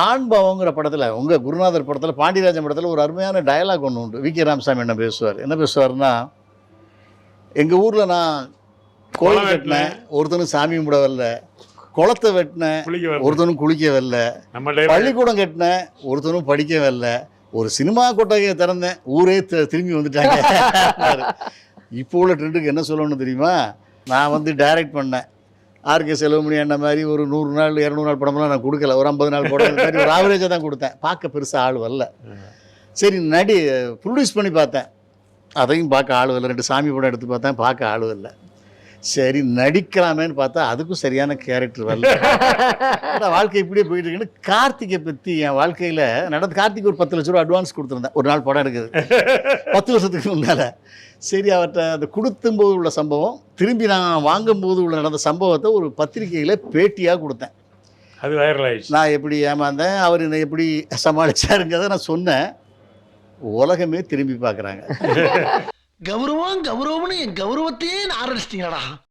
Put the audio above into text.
ஆண்பாவங்கிற படத்தில் உங்கள் குருநாதர் படத்தில் பாண்டியராஜன் படத்தில் ஒரு அருமையான டயலாக் ஒன்று உண்டு. வி கே ராமசாமி என்ன பேசுவார்னா, எங்கள் ஊரில் நான் கோயில் கட்டினேன், ஒருத்தனும் சாமி கும்பிட வரல. குளத்தை வெட்டினேன், ஒருத்தனும் குளிக்க வரல. பள்ளிக்கூடம் கட்டினேன், ஒருத்தனும் படிக்க வரல. ஒரு சினிமா கொட்டகையை திறந்தேன், ஊரே திரும்பி வந்துட்டாங்க. இப்போ உள்ள ட்ரெண்டுக்கு என்ன சொல்லணும்னு தெரியுமா? நான் வந்து டைரக்ட் பண்ணேன், ஆர்கே செல்வமணி என்ன மாதிரி ஒரு 100 நாள் 200 நாள் படம்லாம் நான் கொடுக்கல, ஒரு 50 நாள் படம் மாதிரி ஒரு ஆவரேஜாக தான் கொடுத்தேன். பார்க்க பெருசாக ஆள் வரல. சரி ப்ரொடியூஸ் பண்ணி பார்த்தேன், அதையும் பார்க்க ஆள் வரல. 2 சாமி படம் எடுத்து பார்த்தேன், பார்க்க ஆள் வரல. சரி நடிக்கலாமேன்னு பார்த்தா அதுக்கும் சரியான கேரக்டர் வரல. வாழ்க்கை இப்படியே போயிட்டு இருக்குன்னு கார்த்திகை பற்றி என் வாழ்க்கையில் நடந்த, கார்த்திக் ஒரு 10 லட்ச ரூபா அட்வான்ஸ் கொடுத்துருந்தேன் ஒரு நாள் படம் எடுக்குது 10 வருஷத்துக்கு முன்னால். சரி அவர்கிட்ட அந்த கொடுத்தும்போது உள்ள சம்பவம், திரும்பி நான் வாங்கும்போது உள்ள நடந்த சம்பவத்தை ஒரு பத்திரிகையில் பேட்டியாக கொடுத்தேன். அது வைரல் ஆயிடுச்சு. நான் எப்படி ஏமாந்தேன், அவர் என்னை எப்படி சமாளிச்சாருங்கிறத நான் சொன்னேன். உலகமே திரும்பி பார்க்குறாங்க. கௌரவம் கௌரவம்னு என் கௌரவத்தையே ஆரம்பிச்சிட்டீங்களா?